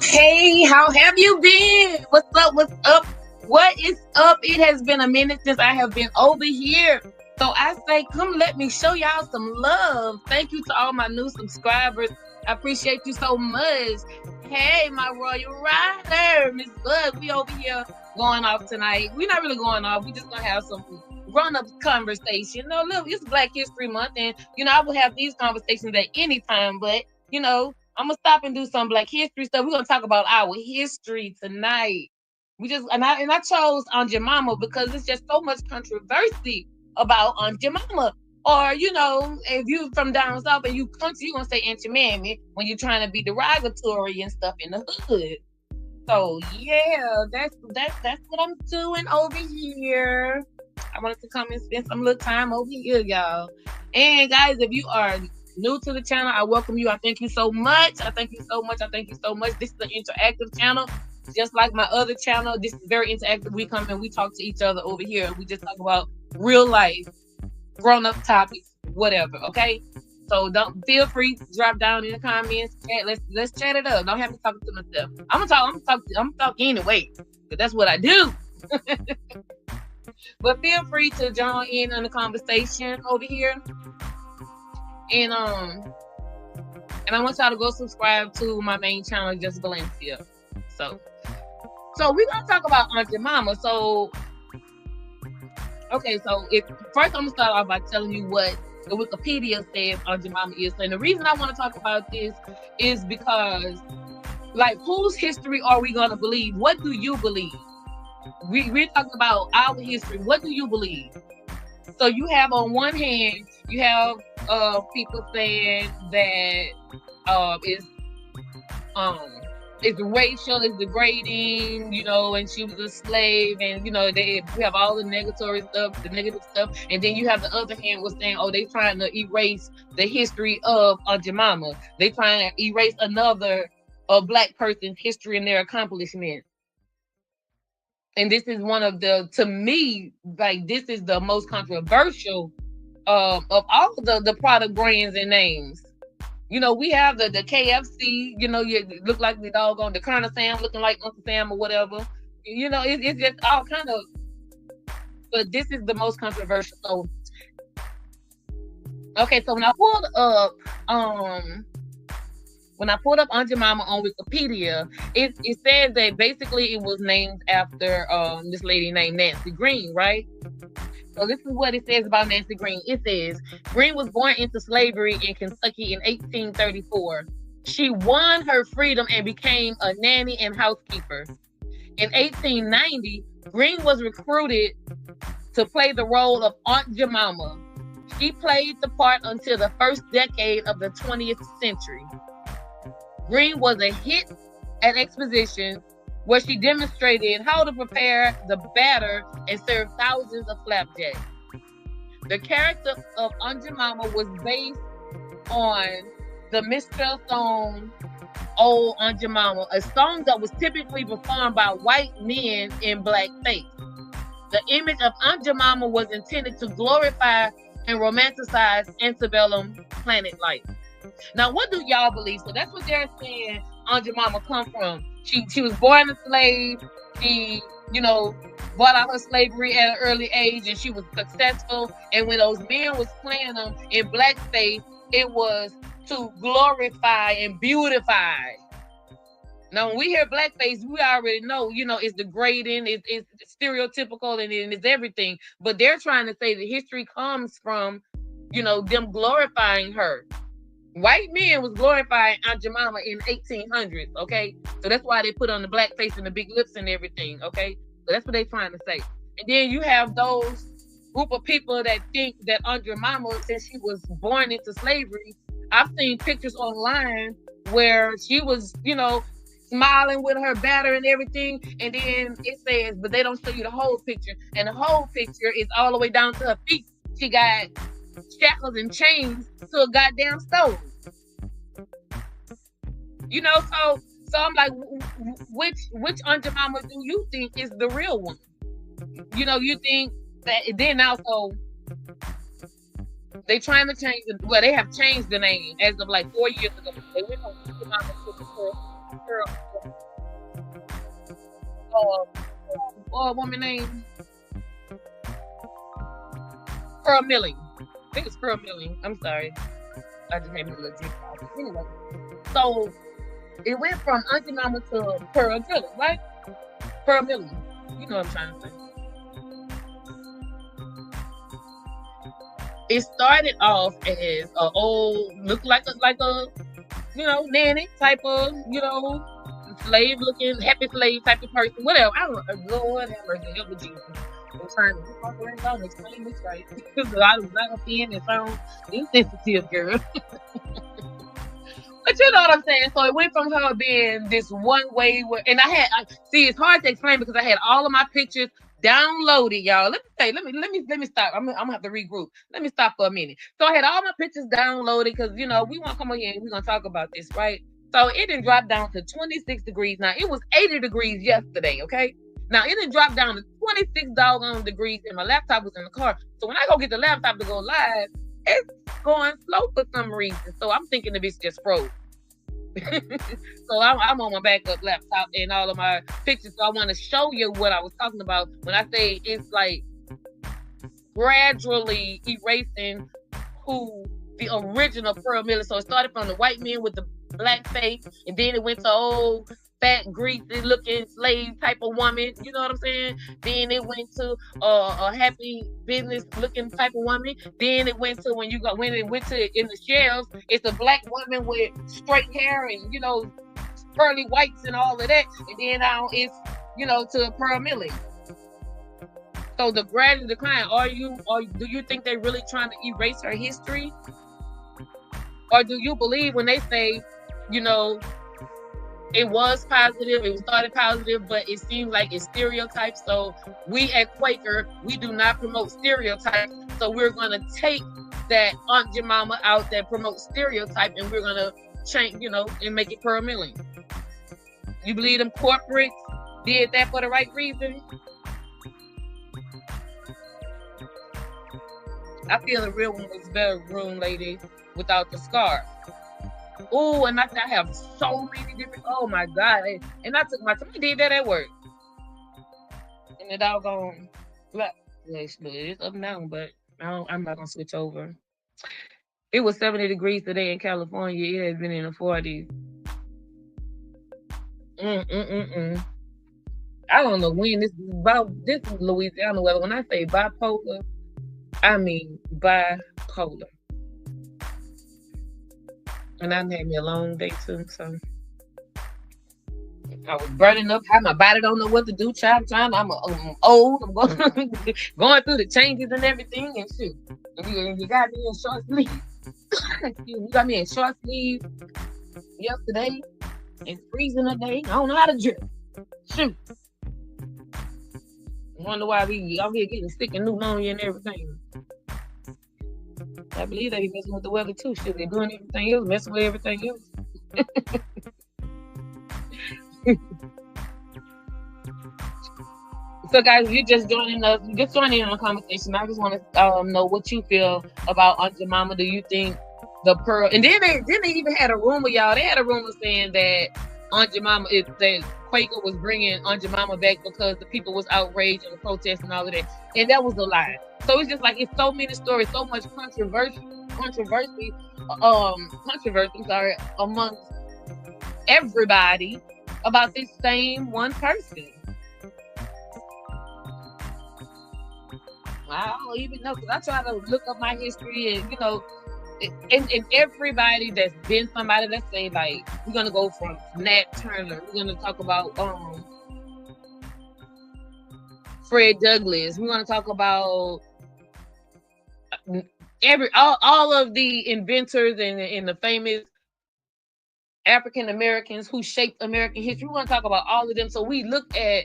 Okay, how have you been? What's up? What's up? What is up? It has been a minute since I have been over here. So I say, come let me show y'all some love. Thank you to all my new subscribers. I appreciate you so much. Hey, my royal rider, Miss Bud, we over here going off tonight. We're not really going off. We just gonna have some grown-up conversation. No, look, it's Black History Month, and I will have these conversations at any time, but I'm gonna stop and do some Black history stuff. We're gonna talk about our history tonight. I chose Aunt Jemima because it's just so much controversy about Aunt Jemima. Or if you from down south and you country, you're gonna say Aunt your mammy when you're trying to be derogatory and stuff in the hood. So yeah, that's what I'm doing over here. I wanted to come and spend some little time over here, y'all. And guys, if you are new to the channel, I welcome you. I thank you so much. I thank you so much. I thank you so much. This is an interactive channel, just like my other channel. This is very interactive. We come and we talk to each other over here. We just talk about real life, grown-up topics, whatever. Okay. So don't feel free to drop down in the comments. Chat. Let's chat it up. Don't have me talking to myself. I'm gonna talk anyway, because that's what I do. But feel free to join in on the conversation over here. And I want y'all to go subscribe to my main channel, Just Valencia. So we're gonna talk about Aunt Jemima. So first I'm gonna start off by telling you what the Wikipedia says Aunt Jemima is. And the reason I want to talk about this is because, like, whose history are we gonna believe? What do you believe? We're talking about our history. What do you believe? So you have, on one hand, you have people saying that it's racial, it's degrading, and she was a slave, and we have all the negative stuff, and then you have the other hand was saying, oh, they trying to erase the history of Aunt Jemima. They trying to erase another Black person's history and their accomplishments. And this is one of to me, like, this is the most controversial of all the product brands and names. We have the KFC, you look like the doggone the Colonel Sam looking like Uncle Sam or whatever. It's just all kind of, but this is the most controversial. So, okay, so when I pulled up Aunt Jemima on Wikipedia, it says that basically it was named after this lady named Nancy Green, right? So this is what it says about Nancy Green. It says, Green was born into slavery in Kentucky in 1834. She won her freedom and became a nanny and housekeeper. In 1890, Green was recruited to play the role of Aunt Jemima. She played the part until the first decade of the 20th century. Green was a hit at exposition, where she demonstrated how to prepare the batter and serve thousands of flapjacks. The character of Aunt Jemima was based on the minstrel song "Old Aunt Jemima," a song that was typically performed by white men in blackface. The image of Aunt Jemima was intended to glorify and romanticize antebellum planet life. Now, what do y'all believe? So that's what they're saying Aunt Jemima come from. She was born a slave. She, bought out her slavery at an early age, and she was successful. And when those men was playing them in blackface, it was to glorify and beautify. Now, when we hear blackface, we already know, it's degrading, it's stereotypical, and it's everything. But they're trying to say the history comes from, them glorifying her. White men was glorifying Aunt Jemima in 1800s, okay? So that's why they put on the blackface and the big lips and everything, okay? So that's what they're trying to say. And then you have those group of people that think that Aunt Jemima, since she was born into slavery, I've seen pictures online where she was, smiling with her batter and everything, and then it says, but they don't show you the whole picture, and the whole picture is all the way down to her feet. She got shackles and chains to a goddamn stove. So I'm like, which Aunt Jemima do you think is the real one? You think that then also they trying to change they have changed the name as of like 4 years ago. They went on Aunt Jemima to the a woman named Pearl Milling. I think it's Pearl Milling. I'm sorry. I just made me a little drink. Anyway, so it went from Auntie Mama to Pearl Drilling, right? Pearl Milling. You know what I'm trying to say. It started off as a old, looked like a nanny type of, slave looking, happy slave type of person, whatever. I don't know. Lord have mercy, help me Jesus. I'm trying to explain this right. Because I was not offended and sound insensitive, girl. But you know what I'm saying? So it went from her being this one way and see, it's hard to explain because I had all of my pictures downloaded, y'all. Let me stop. I'm gonna have to regroup. Let me stop for a minute. So I had all my pictures downloaded because we want to come over here and we're gonna talk about this, right? So it didn't drop down to 26 degrees. Now it was 80 degrees yesterday, okay? Now it didn't drop down to 26 doggone degrees, and my laptop was in the car. So when I go get the laptop to go live, it's going slow for some reason. So I'm thinking the bitch just froze. So I'm on my backup laptop and all of my pictures. So I want to show you what I was talking about when I say it's like gradually erasing who the original Pearl Milling. So it started from the white men with the black face, and then it went to old fat, greasy looking slave type of woman, you know what I'm saying? Then it went to a happy business looking type of woman. Then it went to when it went to in the shelves, it's a black woman with straight hair and pearly whites and all of that. And then now it's to Pearl Milling. So the gradual decline. Do you think they're really trying to erase her history? Or do you believe when they say, it was positive, it started positive, but it seems like it's stereotypes. So we at Quaker, we do not promote stereotypes. So we're going to take that Aunt Jemima out that promotes stereotype, and we're going to change, and make it Pearl Milling. You believe them corporates did that for the right reason? I feel the real one was bedroom lady without the scar. Oh, and I have so many different. Oh my God! And I took my time. I did that at work, and the doggone black. It's up now, but I'm not gonna switch over. It was 70 degrees today in California. It has been in the 40s. I don't know when this is Louisiana weather. When I say bipolar, I mean bipolar. And I had me a long day too, so I was burning up. How my body don't know what to do. I'm old. I'm going through the changes and everything, and shoot. You got me in short sleeve. You got me in short sleeve yesterday. It's freezing today. I don't know how to drip. Shoot. I wonder why we out here getting sick and pneumonia and everything. I believe they be messing with the weather too. Shit, they're doing everything else, messing with everything else. So, guys, if you're just joining us, just joining in on the conversation. I just want to know what you feel about Aunt Jemima. Do you think the Pearl? And then they even had a rumor, y'all. They had a rumor saying that Aunt Jemima, that Quaker was bringing Aunt Jemima back because the people was outraged and the protests and all of that, and that was a lie. So it's just like it's so many stories, so much controversy, amongst everybody about this same one person. I don't even know, because I try to look up my history and everybody that's been somebody, let's say, like, we're gonna go from Nat Turner, we're gonna talk about Fred Douglass, we're gonna talk about all of the inventors and the famous African Americans who shaped American history. We're gonna talk about all of them. So we look at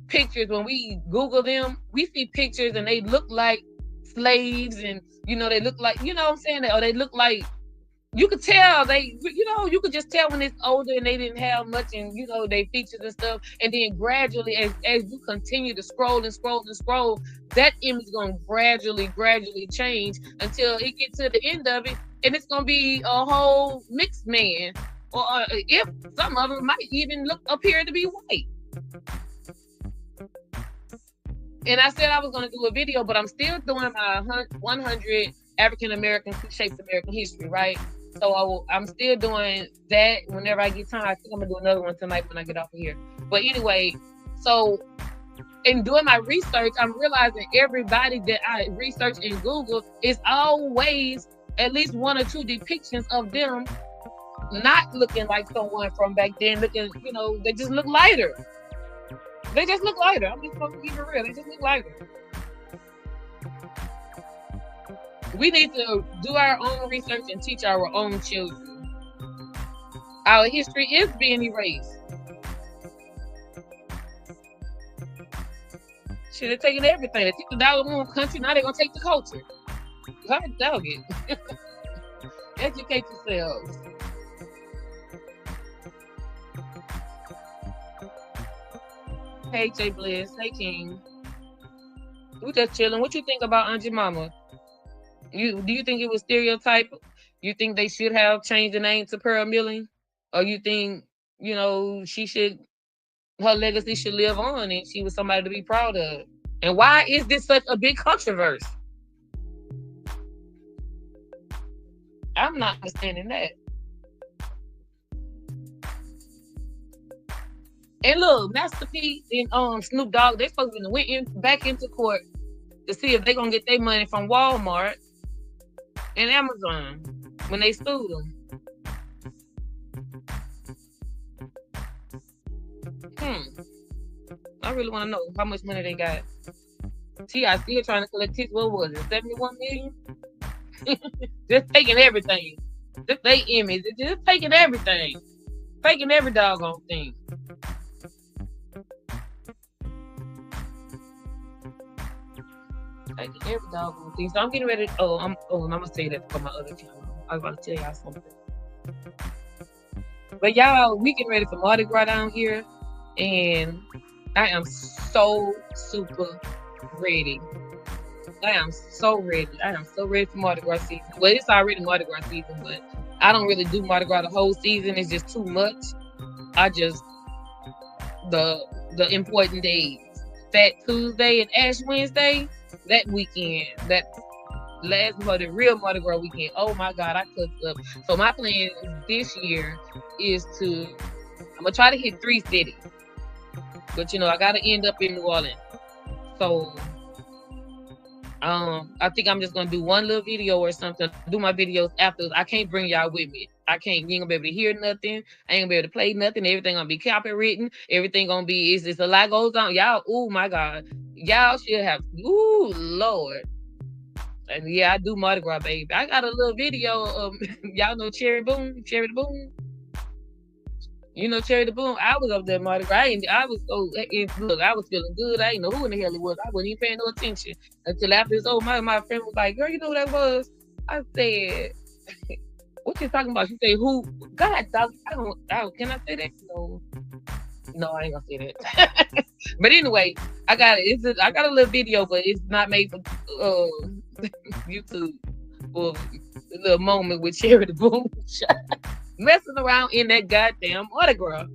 pictures, when we Google them, we see pictures and they look like slaves, and they look like, what I'm saying, or they look like, you could tell you could just tell when it's older and they didn't have much, and they features and stuff. And then gradually, as you continue to scroll and scroll and scroll, that image is gonna gradually change until it gets to the end of it, and it's gonna be a whole mixed man. or if some of them might even appear to be white. And I said I was going to do a video, but I'm still doing my 100 African Americans who shaped American history, right? So I'm still doing that whenever I get time. I think I'm going to do another one tonight when I get off of here. But anyway, so in doing my research, I'm realizing everybody that I research in Google is always at least one or two depictions of them not looking like someone from back then, looking, they just look lighter. They just look lighter. I'm just going to keep it real. They just look lighter. We need to do our own research and teach our own children. Our history is being erased. Should have taken everything. They took the dollar moon country. Now they're going to take the culture. God dog it. Educate yourselves. Hey, Jay Bliss. Hey, King. We just chilling. What you think about Aunt Jemima? Do you think it was stereotype? You think they should have changed the name to Pearl Milling? Or you think, her legacy should live on and she was somebody to be proud of? And why is this such a big controversy? I'm not understanding that. And look, Master P and Snoop Dogg, they supposed to went back into court to see if they're gonna get their money from Walmart and Amazon when they sued them. I really want to know how much money they got. T.I. still trying to collect his, what was it, 71 million? Just taking everything. Just their image. Just taking everything. Taking every doggone thing. Taking every doggone thing. So I'm getting ready. I'm gonna say that for my other channel. I was about to tell y'all something. But y'all, we getting ready for Mardi Gras down here, and I am so super ready. I am so ready. I am so ready for Mardi Gras season. Well, it's already Mardi Gras season, but I don't really do Mardi Gras the whole season. It's just too much. I just the important days. Fat Tuesday and Ash Wednesday, that weekend, that last the real Mardi Gras weekend. Oh my God, I cooked up. So my plan this year is I'm gonna try to hit 3 cities. But I gotta end up in New Orleans. So I think I'm just gonna do one little video or something. Do my videos after. I can't bring y'all with me. I can't. You ain't gonna be able to hear nothing. I ain't gonna be able to play nothing. Everything gonna be copywritten. Everything gonna be. It's a lot goes on. Y'all. Oh my God. Y'all should have. Ooh Lord. And yeah, I do Mardi Gras, baby. I got a little video of y'all know Cherry the Boom. Cherry the Boom. I was up there Mardi Gras. I was look, I was feeling good. I didn't know who in the hell it was. I wasn't even paying no attention until after it's over. My friend was like, "Girl, you know who that was?" I said, "What you talking about?" She said, "Who?" God, dog, I don't. Can I say that? No, I ain't gonna say that. But anyway, I got a little video, but it's not made for YouTube. For a little moment with Cherry the Boom. Messing around in that goddamn Mardi Gras.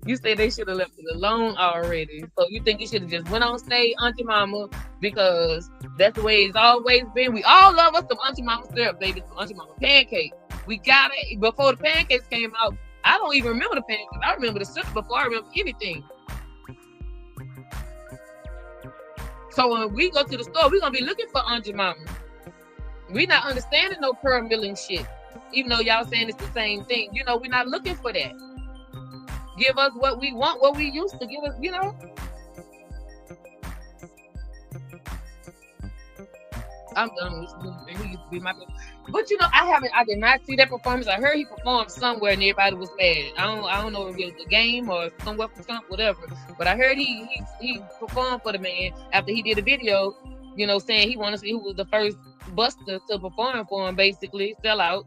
You say they should have left it alone already. So you think you should have just went on stage, Auntie Mama, because that's the way it's always been. We all love us some Auntie Mama syrup, baby, some Auntie Mama pancakes. We got it before the pancakes came out. I don't even remember the pancakes. I remember the syrup before I remember anything. So when we go to the store, we're gonna be looking for Auntie Mama. We not understanding no Pearl Milling shit. Even though y'all saying it's the same thing. We're not looking for that. Give us what we want, what we used to give us, I'm done with Snoop. He used to be my favorite. But I did not see that performance. I heard he performed somewhere and everybody was mad. I don't know if it was a game or somewhere for something, whatever. But I heard he performed for the man after he did a video, saying he wanted to see who was the first Buster to perform for him, basically sell out.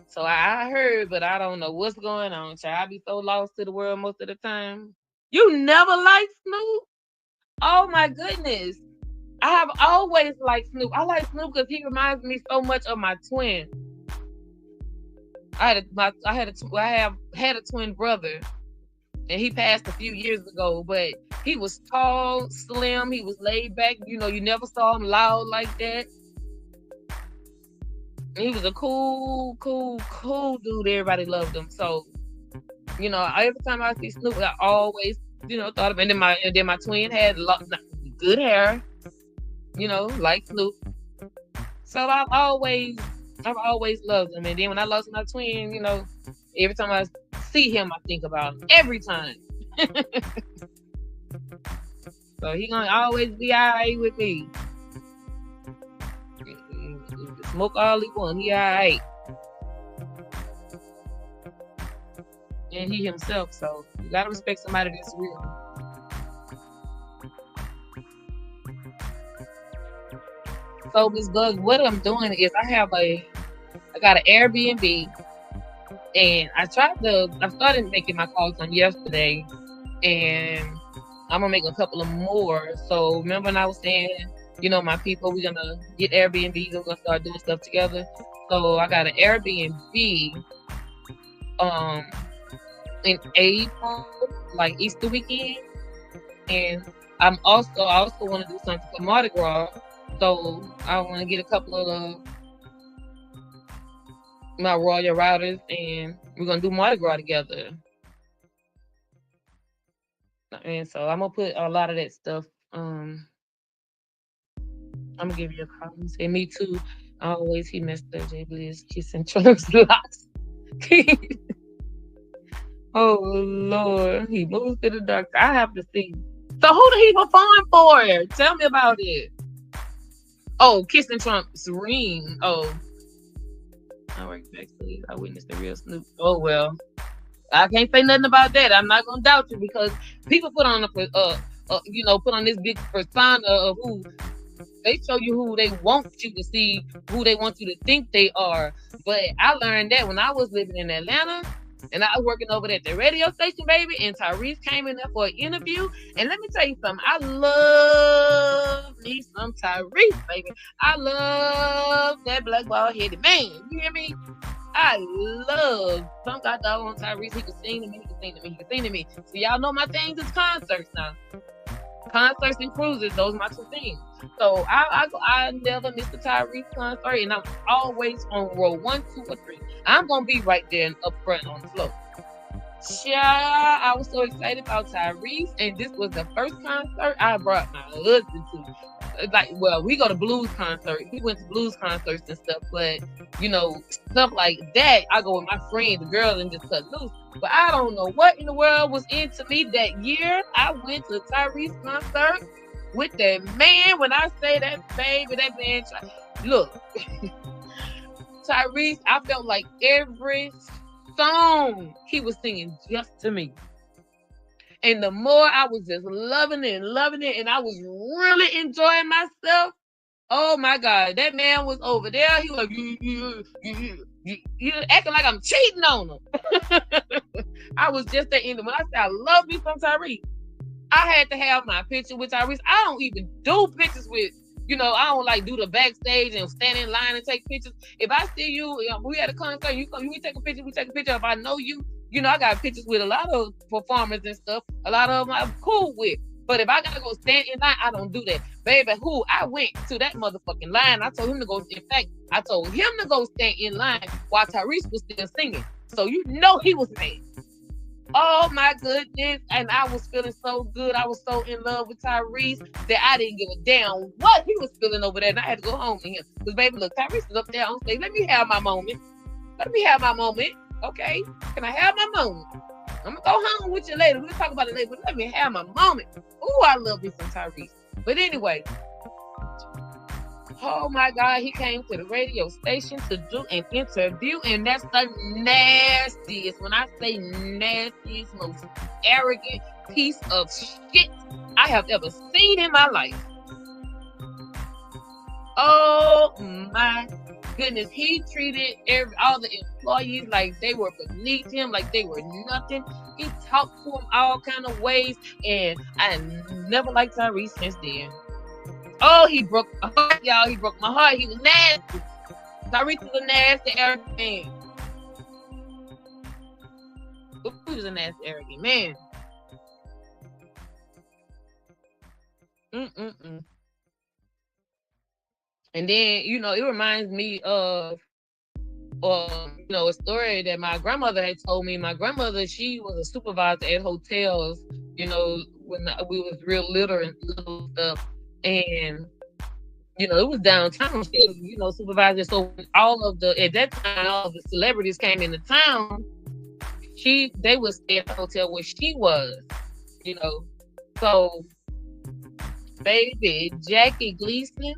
So I heard, but I don't know what's going on. Child, I be so lost to the world most of the time. You never liked Snoop? Oh my goodness. I have always liked Snoop. I like Snoop because he reminds me so much of my twin. I have had a twin brother, and he passed a few years ago. But he was tall, slim. He was laid back. You never saw him loud like that. He was a cool dude. Everybody loved him. So, every time I see Snoop, I always, thought of. And then my twin had good hair, like Snoop. So I've always loved him. And then when I lost my twin, every time I see him, I think about him. Every time. So he gonna always be alright with me. Smoke all he want, he alright. And he himself, so you gotta respect somebody that's real. So Miss Bug, what I'm doing is I got an Airbnb, and I started making my calls on yesterday, and I'm gonna make a couple of more. So remember when I was saying, my people, we're gonna get Airbnbs and we're gonna start doing stuff together. So I got an Airbnb in April, like Easter weekend. And I also want to do something for Mardi Gras. So I want to get a couple of my Royal Routers, and we're gonna do Mardi Gras together. And so I'm gonna put a lot of that stuff. I'm gonna give you a call and say, me too. Always he messed up J Bliss kissing Trump's locks. Oh Lord, he moves to the doctor. I have to see. So who did he perform for? Tell me about it. Oh, kissing Trump's ring. Oh, I work backstage. I witnessed the real Snoop. Oh well, I can't say nothing about that. I'm not gonna doubt you, because people put on put on this big persona of who they show you, who they want you to see, who they want you to think they are. But I learned that when I was living in Atlanta, and I was working over there at the radio station, baby, and Tyrese came in there for an interview. And let me tell you something, I love me some Tyrese, baby. I love that black ball headed man. You hear me? I love some guy dog on Tyrese. He can sing to me, he can sing to me, he can sing to me. So y'all know my things is concerts now. Concerts and cruises, those are my two things. So I never miss a Tyrese concert, and I'm always on row 1, 2, or 3. I'm gonna be right there and up front on the floor. Yeah, I was so excited about Tyrese, and this was the first concert I brought my husband to. We go to blues concerts. We went to blues concerts and stuff, but stuff like that, I go with my friend, the girl, and just cut loose. But I don't know what in the world was into me that year. I went to Tyrese concert with that man. When I say that, baby, that man, look, Tyrese, I felt like every song he was singing just to me. And the more I was just loving it, and I was really enjoying myself. Oh my God, that man was over there. He was like, you acting like I'm cheating on him. I was just at the end. When I said I love me some Tyrese, I had to have my picture with Tyrese. I don't even do pictures with, I don't like do the backstage and stand in line and take pictures. If I see you, we at a concert, you take a picture, we take a picture. If I know you, I got pictures with a lot of performers and stuff. A lot of them I'm cool with. But if I gotta go stand in line, I don't do that. Baby, I went to that motherfucking line. I told him to go. In fact, I told him to go stand in line while Tyrese was still singing. So he was mad. Oh my goodness. And I was feeling so good. I was so in love with Tyrese that I didn't give a damn what he was feeling over there. And I had to go home to him. Because baby, look, Tyrese is up there on stage. Let me have my moment. Okay? Can I have my moment? I'm gonna go home with you later. We'll talk about it later, but let me have my moment. Ooh, I love me some Tyrese. But anyway, oh my God, he came to the radio station to do an interview, and that's the nastiest, when I say nastiest, most arrogant piece of shit I have ever seen in my life. Oh my goodness, he treated all the employees like they were beneath him, like they were nothing. He talked to them all kind of ways, and I never liked Tyrese since then. Oh, he broke my heart, y'all. He broke my heart. He was nasty. Tyrese was a nasty, arrogant man. was a nasty, arrogant man. Mm-mm-mm. And then, you know, it reminds me of, you know, a story that my grandmother had told me. My grandmother, she was a supervisor at hotels, you know, when we was real little and little stuff. And, you know, it was downtown. She was, you know, supervisor. So at that time, all of the celebrities came into town. They would stay at the hotel where she was, you know. So, baby, Jackie Gleason.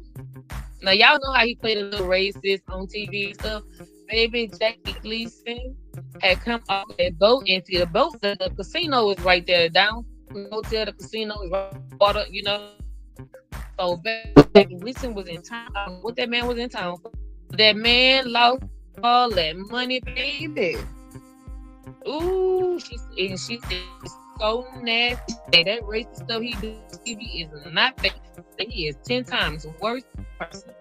Now, y'all know how he played a little racist on TV and stuff. Baby, Jackie Gleason had come off that boat into the boat. The casino was right there down from the hotel. The casino is right water, you know. So, Jackie Gleason was in town. What that man was in town for. That man lost all that money, baby. Ooh, she is so nasty. That racist stuff he do on TV is not fake. He is 10 times worse person.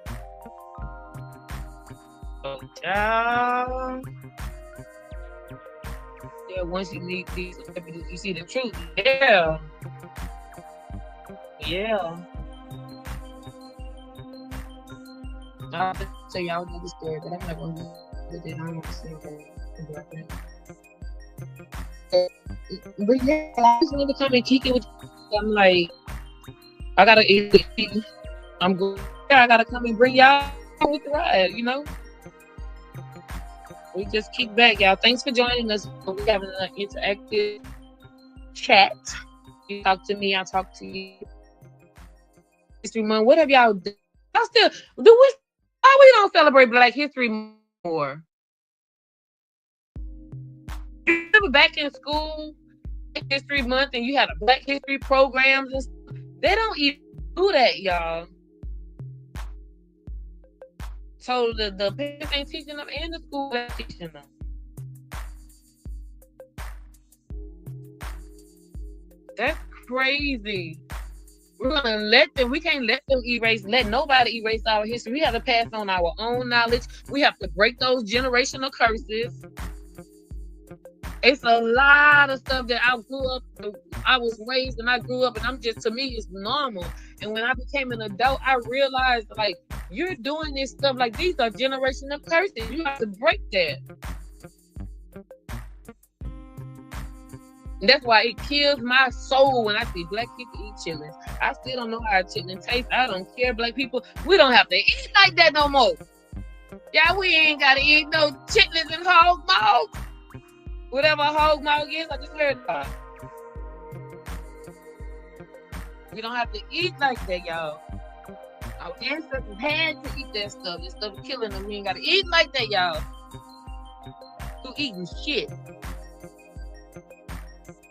So, child. Yeah, once you meet these celebrities, you see the truth. Yeah. Yeah. I'll tell y'all another story, but I'm not going to do it. I'm going to say that. But yeah, I just want to come and kick it with you. I'm like, I gotta eat. I'm going. I gotta come and bring y'all with the ride. You know, we just kick back, y'all. Thanks for joining us. We're having an interactive chat. You talk to me, I talk to you. History Month. What have y'all done? I still do. Why we don't celebrate Black History more? You remember back in school, History Month, and you had a Black History programs and stuff. They don't even do that, y'all. So the parents ain't teaching them, and the school ain't teaching them. That's crazy. We're gonna let them. We can't let them let nobody erase our history. We have to pass on our own knowledge. We have to break those generational curses. It's a lot of stuff that I was raised and I grew up, and to me, it's normal. And when I became an adult, I realized, like, you're doing this stuff, like, these are generational curses. You have to break that. And that's why it kills my soul when I see Black people eat chitlins. I still don't know how a chitlin tastes. I don't care, Black people. We don't have to eat like that no more. Yeah, we ain't got to eat no chitlins and hog maw. Whatever hog maw is, I just heard about it. We don't have to eat like that, y'all. Our ancestors had to eat that stuff. This stuff is killing them. We ain't got to eat like that, y'all. Who eating shit?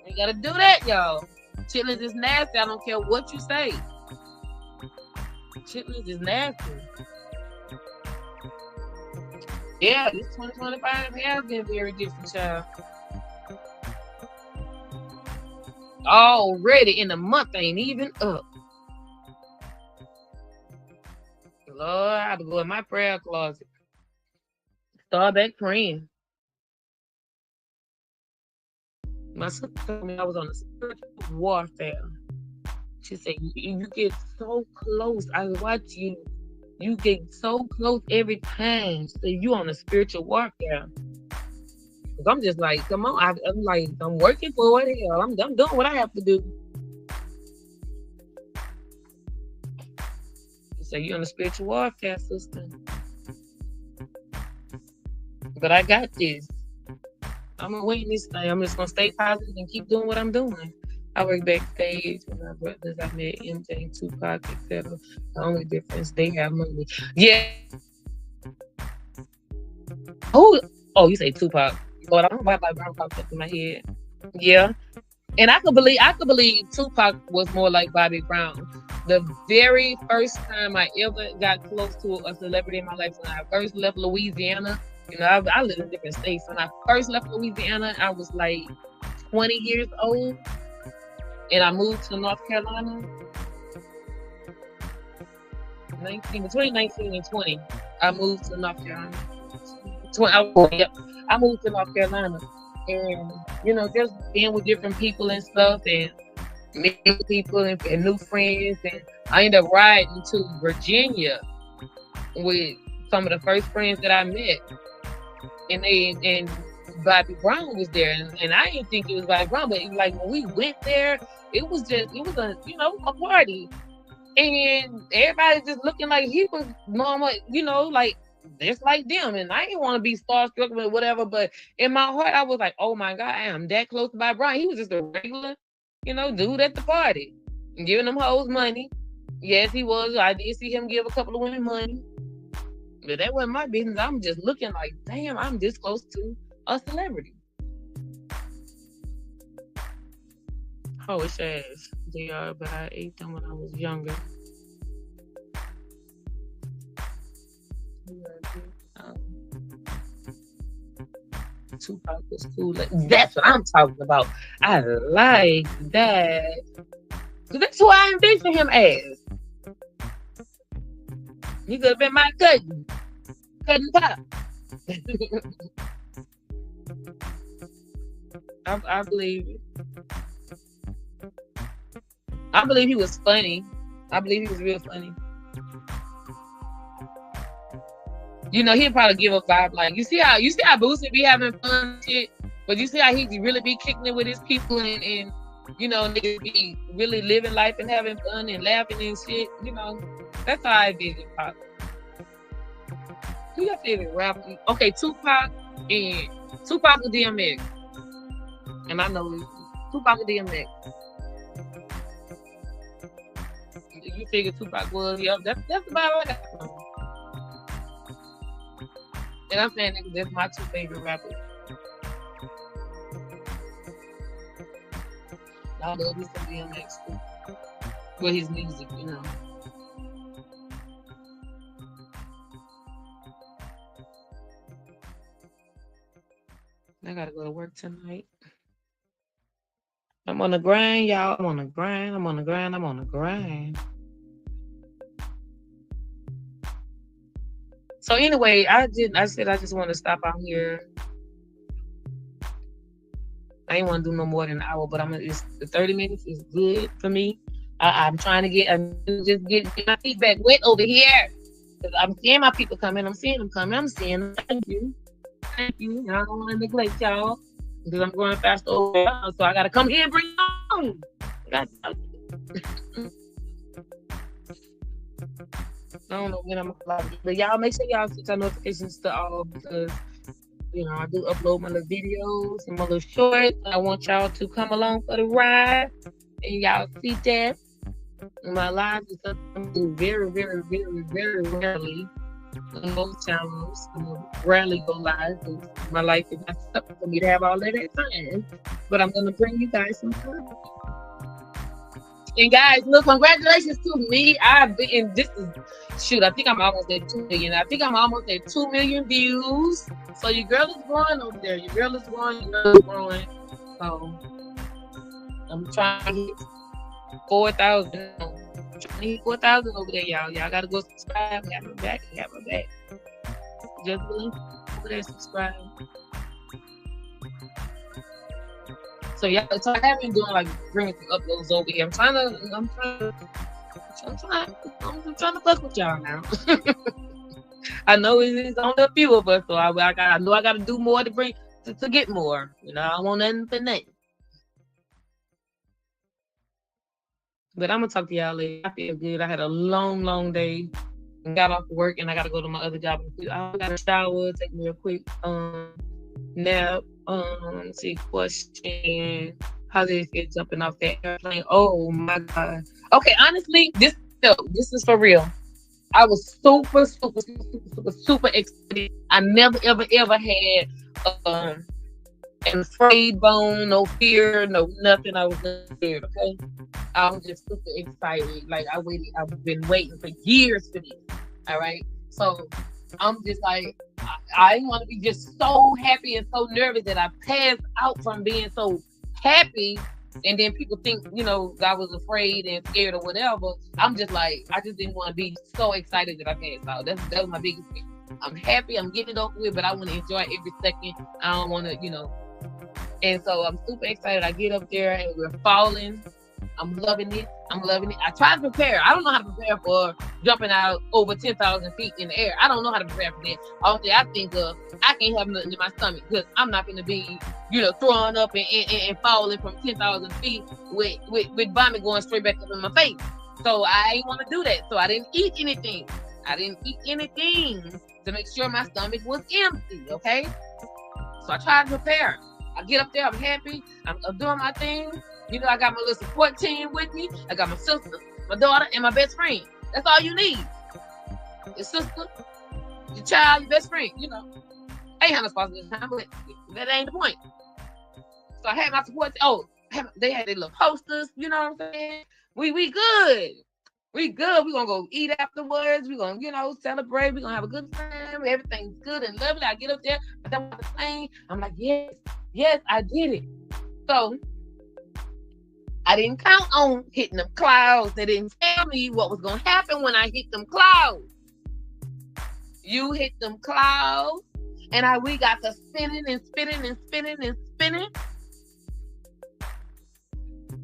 We got to do that, y'all. Chitlins is nasty. I don't care what you say. Chitlins is nasty. Yeah, this 2025 has been very different, child. Already in the month ain't even up. Lord, I have to go in my prayer closet. Start back praying. My sister told me I was on a spiritual warfare. She said, you get so close. I watch you. You get so close every time. So you on a spiritual warfare. I'm just like, come on. I'm like, I'm working for it. Hell, I'm doing what I have to do. So you're on a spiritual warfare, sister. But I got this. I'm gonna win this thing. I'm just gonna stay positive and keep doing what I'm doing. I work backstage with my brothers. I met MJ, Tupac, etc. The only difference, they have money. Yeah. Oh, you say Tupac. Lord, I don't know why Brown popped up in my head. Yeah. And I could believe Tupac was more like Bobby Brown. The very first time I ever got close to a celebrity in my life, when I first left Louisiana, you know, I live in different states. When I first left Louisiana, I was like 20 years old, and I moved to North Carolina. Between 19 and 20, I moved to North Carolina. I moved to North Carolina, and just being with different people and stuff, and meeting people and new friends. And I ended up riding to Virginia with some of the first friends that I met, and Bobby Brown was there, and I didn't think it was Bobby Brown, but it was like when we went there, it was a a party, and everybody just looking like he was normal, like just like them. And I didn't want to be starstruck with whatever, but in my heart, I was like, oh my God, I am that close to Bobby Brown. He was just a regular, dude at the party, giving them hoes money. Yes, he was. I did see him give a couple of women money, but that wasn't my business. I'm just looking like, damn, I'm this close to a celebrity. Oh, it says they are, but I ate them when I was younger. Tupac was cool. That's what I'm talking about. I like that. So that's who I envision him as. He could have been my cousin Pop. I believe it. I believe he was funny. I believe he was real funny. He'd probably give a vibe like, you see how Boosie be having fun and shit, but you see how he really be kicking it with his people, and niggas be really living life and having fun and laughing and shit. That's how I did it. Pop. Who your favorite rapper? Okay, Tupac or DMX. And I know Tupac or DMX. You figure Tupac was, yep, that's about what I got from him. And I'm saying nigga, that's my two favorite rappers. I love me some DMX too. With his music, I gotta go to work tonight. I'm on the grind, y'all. I'm on the grind. So anyway, I said I just want to stop out here. I ain't want to do no more than an hour, but the 30 minutes is good for me. I'm trying to get my feedback wet over here. Because I'm seeing my people coming. I'm seeing them coming. I'm seeing them. Thank you. I don't want to neglect y'all. Because I'm going fast over here. So I got to come here and bring you on. I don't know when I'm gonna live, but y'all make sure y'all set your notifications to all, because I do upload my little videos and my little shorts. I want y'all to come along for the ride, and y'all see that my lives is something I do very, very, very, very rarely on most channels. I rarely go live because my life is not something for me to have all of that time. But I'm gonna bring you guys some fun. And guys, look, congratulations to me. I think I'm almost at 2 million. I think I'm almost at 2 million views. So your girl is growing over there. Your girl is growing. So I'm trying to hit 4,000. I'm trying to hit 4,000 over there, y'all. Y'all gotta go subscribe. Have my back. Just link over there, subscribe. So yeah, so I have been doing bringing some uploads over here. I'm trying to fuck with y'all now. I know it's only a few of us, so I know I gotta do more to get more. I don't want nothing for nothing. But I'm gonna talk to y'all later. I feel good. I had a long day. And got off work, and I gotta go to my other job. I gotta shower, take me a quick nap. Let's see, question. How did it get jumping off that airplane? Oh my God. Okay, honestly, this is for real. I was super excited. I never ever had an afraid bone, no fear, no nothing. I was scared. Okay, I was just super excited. I've been waiting for years for this. All right, so I'm just like, I want to be just so happy and so nervous that I passed out from being so happy, and then people think, I was afraid and scared or whatever. I'm just like, I just didn't want to be so excited that I passed out. That was my biggest thing. I'm happy, I'm getting it over with, but I want to enjoy every second. I don't want to, And so I'm super excited. I get up there and we're falling. I'm loving it. I'm loving it. I try to prepare. I don't know how to prepare for jumping out over 10,000 feet in the air. I don't know how to prepare for that. All day I think of, I can't have nothing in my stomach because I'm not going to be, throwing up and falling from 10,000 feet with vomit going straight back up in my face. So I ain't want to do that. So I didn't eat anything. To make sure my stomach was empty, okay? So I tried to prepare. I get up there, I'm happy, I'm doing my thing. I got my little support team with me. I got my sister, my daughter, and my best friend. That's all you need. Your sister, your child, your best friend, Ain't had no sponsor this time, but that ain't the point. So I had my support they had their little posters, you know what I'm saying? We good. We good. We're going to go eat afterwards. We're going to, celebrate. We're going to have a good time. Everything's good and lovely. I get up there. I jump on the plane. I'm like, yes, I did it. So I didn't count on hitting them clouds. They didn't tell me what was going to happen when I hit them clouds. You hit them clouds. And we got to spinning and spinning and spinning and spinning.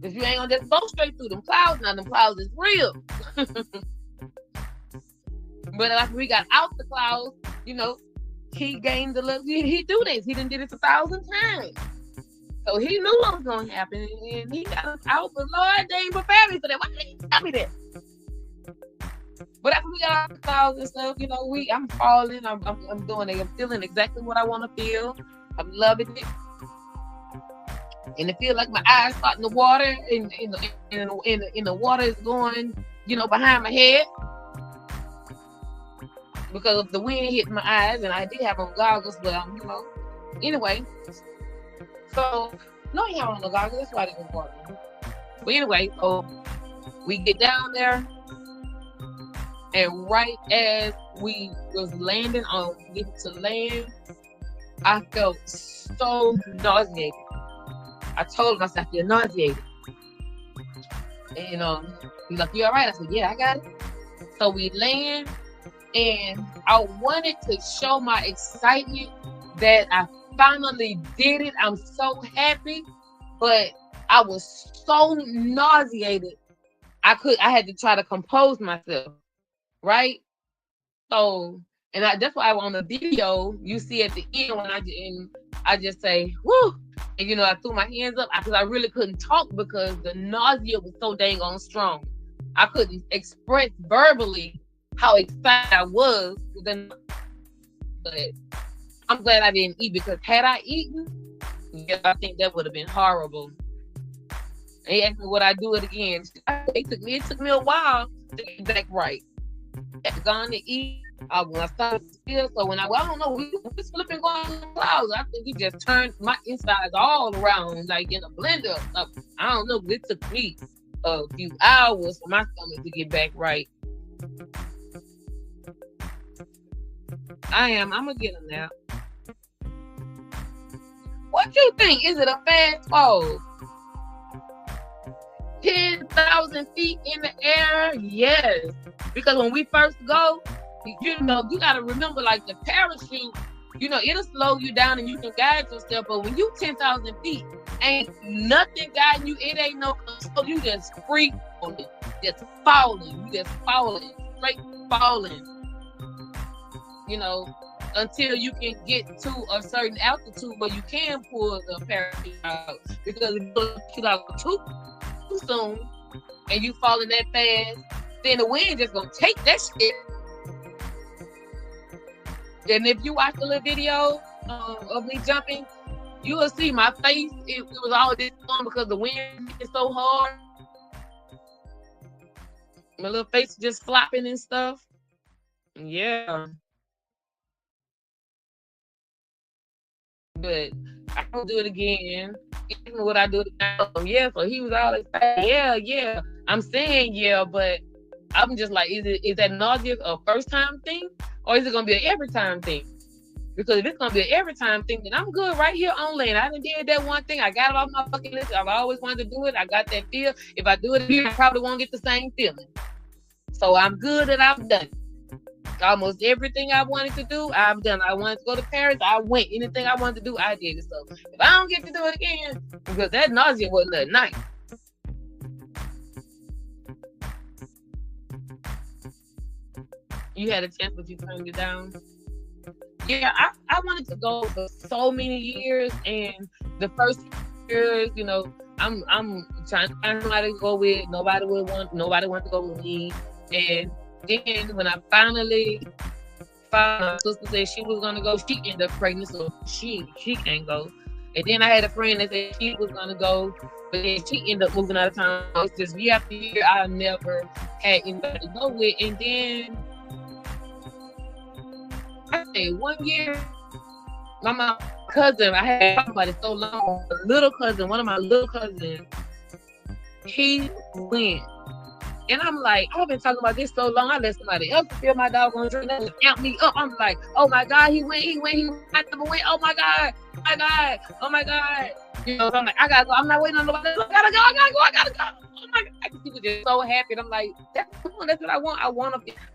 Because you ain't going to just go straight through them clouds. Now, them clouds is real. But after we got out the clouds, he gained the look. He do this. He done did it 1,000 times. So he knew what was going to happen. And he got us out. But Lord, they ain't prepared me for that. Why didn't you tell me that? But after we got out the clouds and stuff, I'm falling. I'm doing it. I'm feeling exactly what I want to feel. I'm loving it. And it feels like my eyes starting to water, and the water is going, behind my head because of the wind hitting my eyes, and I did have on goggles, but anyway. So no, I ain't having on the goggles. That's why I didn't water. But anyway, so we get down there, and right as we was getting to land, I felt so nauseated. I told him, I said, I feel nauseated. And he's like, you all right? I said, yeah, I got it. So we land, and I wanted to show my excitement that I finally did it. I'm so happy, but I was so nauseated. I had to try to compose myself, right? So, that's why on the video, you see at the end when I just say, whoo. And I threw my hands up because I really couldn't talk because the nausea was so dang on strong. I couldn't express verbally how excited I was. But I'm glad I didn't eat, because had I eaten, I think that would have been horrible. And he asked me would I do it again. It took me a while to get back right. I had gone to eat. When I started to feel, so when I don't know, we was flipping going on the clouds. I think he just turned my insides all around like in a blender. I don't know, but it took me a few hours for my stomach to get back right. I'm gonna get a nap. What you think? Is it a fast fall? 10,000 feet in the air? Yes. Because when we first go, you got to remember, like the parachute, it'll slow you down and you can guide yourself. But when you 10,000 feet, ain't nothing guiding you. It ain't no control. You just free falling, just falling. You just falling, straight falling. Until you can get to a certain altitude where you can pull the parachute out. Because if you shoot out too soon and you falling that fast, then the wind just gonna take that shit. And if you watch the little video of me jumping, you will see my face. It was all this on because the wind is so hard. My little face just flopping and stuff. Yeah. But I don't do it again. What I do it again. Yeah, so he was all excited. Yeah. I'm saying yeah, but I'm just like, is that nausea a first time thing? Or is it going to be an every time thing? Because if it's going to be an every time thing, then I'm good right here on land. I done did that one thing. I got it off my fucking list. I've always wanted to do it. I got that feel. If I do it again, I probably won't get the same feeling. So I'm good that I've done it. Almost everything I wanted to do, I've done. I wanted to go to Paris, I went. Anything I wanted to do, I did it. So if I don't get to do it again, because that nausea wasn't a night. You had a chance, but you turned it down. Yeah, I wanted to go for so many years, and the first years, I'm trying to find somebody to go with. Nobody wanted to go with me. And then when I finally found my sister said she was gonna go, she ended up pregnant, so she can't go. And then I had a friend that said she was gonna go, but then she ended up moving out of town. It's just year after year I never had anybody to go with. And then I say 1 year, my cousin, I had talked about it so long. One of my little cousins, he went. And I'm like, I've been talking about this so long. I let somebody else feel my doggone drink. They just amp me up. I'm like, oh my God, he went. I never went. Oh my God. Oh my God. So I'm like, I gotta go. I'm not waiting on nobody. I gotta go. Oh my God. He was just so happy. And I'm like, that's what I want.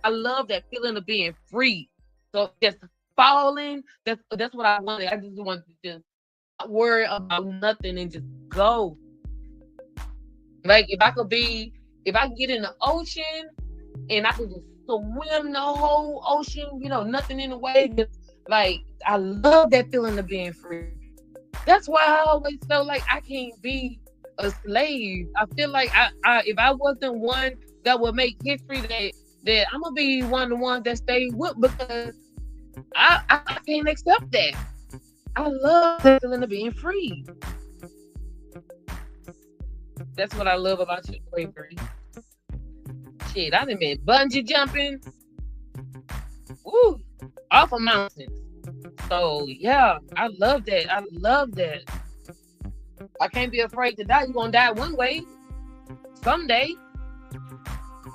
I love that feeling of being free. So just falling, that's what I wanted. I just wanted to just not worry about nothing and just go. Like if I could get in the ocean and I could just swim the whole ocean, nothing in the way. Just, like I love that feeling of being free. That's why I always felt like I can't be a slave. I feel like I if I wasn't one that would make history, that I'm gonna be one of the ones that stay with, because I can't accept that. I love the feeling of being free. That's what I love about your bravery. Shit, I done been bungee jumping, woo, off of mountains. So yeah, I love that. I can't be afraid to die. You're gonna die one way, someday.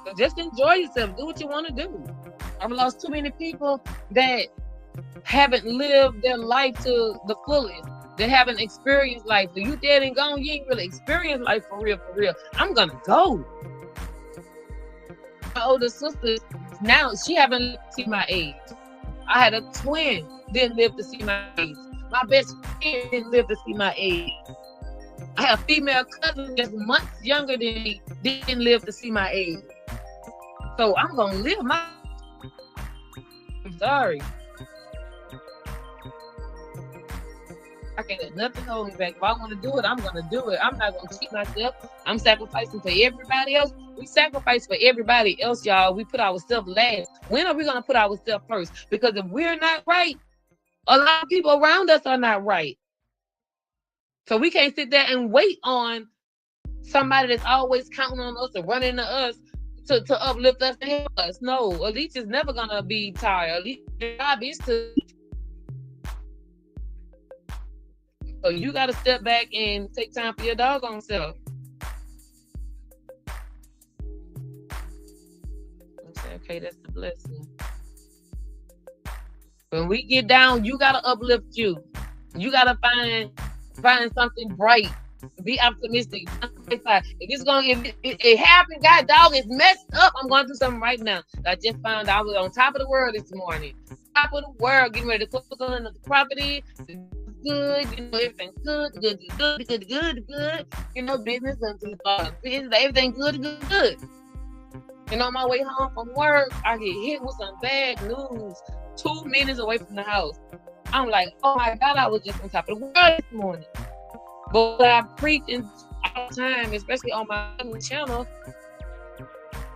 So just enjoy yourself. Do what you want to do. I've lost too many people that haven't lived their life to the fullest. They haven't experienced life. So you dead and gone. You ain't really experienced life for real. I'm gonna go. My older sister, now she haven't lived to see my age. I had a twin, didn't live to see my age. My best friend didn't live to see my age. I have a female cousin that's months younger than me, didn't live to see my age. So I'm gonna live my. I'm sorry. I can't let nothing hold me back. If I want to do it, I'm going to do it. I'm not going to cheat myself. I'm sacrificing for everybody else. We sacrifice for everybody else, y'all. We put ourselves last. When are we going to put ourselves first? Because if we're not right, a lot of people around us are not right. So we can't sit there and wait on somebody that's always counting on us or running to us to uplift us and help us. No, Alicia is never going to be tired. Alicia's job is to. So you got to step back and take time for your doggone self. Okay, that's the blessing. When we get down, you got to uplift you. You got to find something bright. Be optimistic. If it happened, God dog, it's messed up. I'm going to do something right now. I just found out I was on top of the world this morning. Top of the world, getting ready to close on the property. Good, everything's good. Business everything good. On my way home from work, I get hit with some bad news 2 minutes away from the house. I'm like, oh my God, I was just on top of the world this morning. But what I preach all the time, especially on my channel,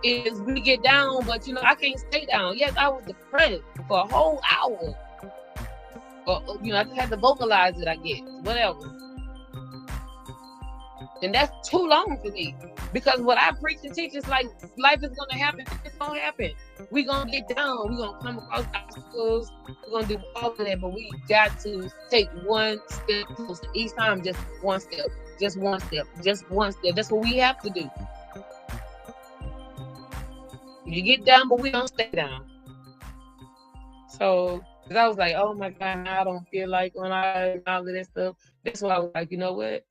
is we get down, but I can't stay down. Yes, I was depressed for a whole hour. But I just had to vocalize it, I guess. Whatever. And that's too long for me. Because what I preach and teach is like life is gonna happen, it's gonna happen. We're gonna get down, we're gonna come across obstacles, we're gonna do all of that, but we got to take one step closer. Each time, just one step. Just one step. That's what we have to do. You get down, but we don't stay down. So, because I was like, oh my God, now I don't feel like when I all of that stuff. That's why I was like, you know what?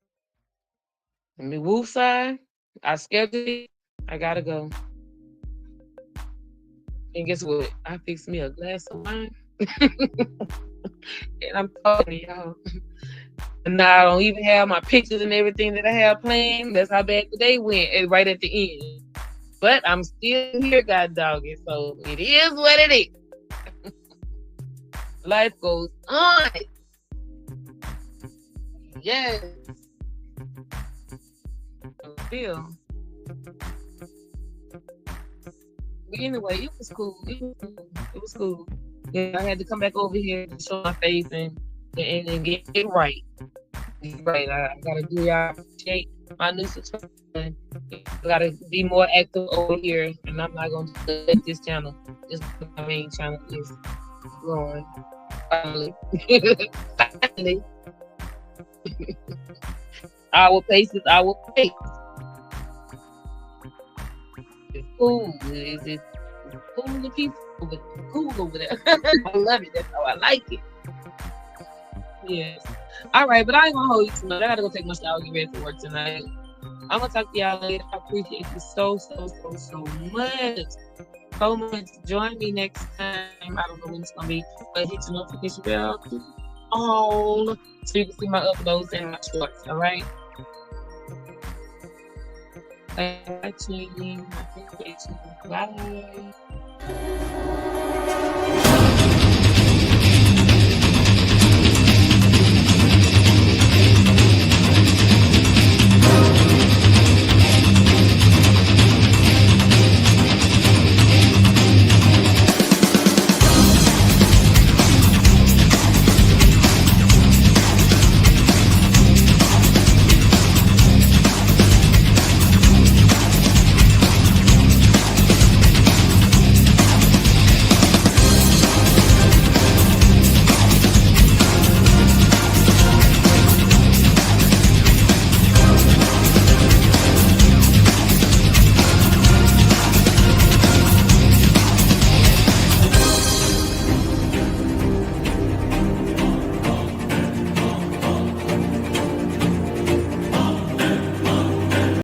Let me woo side. I scheduled it. I gotta go. And guess what? I fixed me a glass of wine. And I'm talking to y'all. And now I don't even have my pictures and everything that I have planned. That's how bad the day went right at the end. But I'm still here, God dog it. So it is what it is. Life goes on. Yes. Feel. But anyway, it was cool. It was cool. Yeah, I had to come back over here to show my face and get it right. Right. I gotta do y'all appreciate my new subscriber. I gotta be more active over here, and I'm not gonna let this channel, just my main channel, is growing. Finally. Finally. Our pace is our pace. It's cool. It's cool and peaceful, but cool over there. I love it. That's how I like it. Yes. All right, but I ain't gonna hold you too much. I gotta go take my shower, get ready for work tonight. I'm gonna talk to y'all later. I appreciate you so much. So much. Join me next time. I don't know when it's gonna be, but hit the notification bell all so you can see my uploads and my shorts. All right. Thank you. Bye.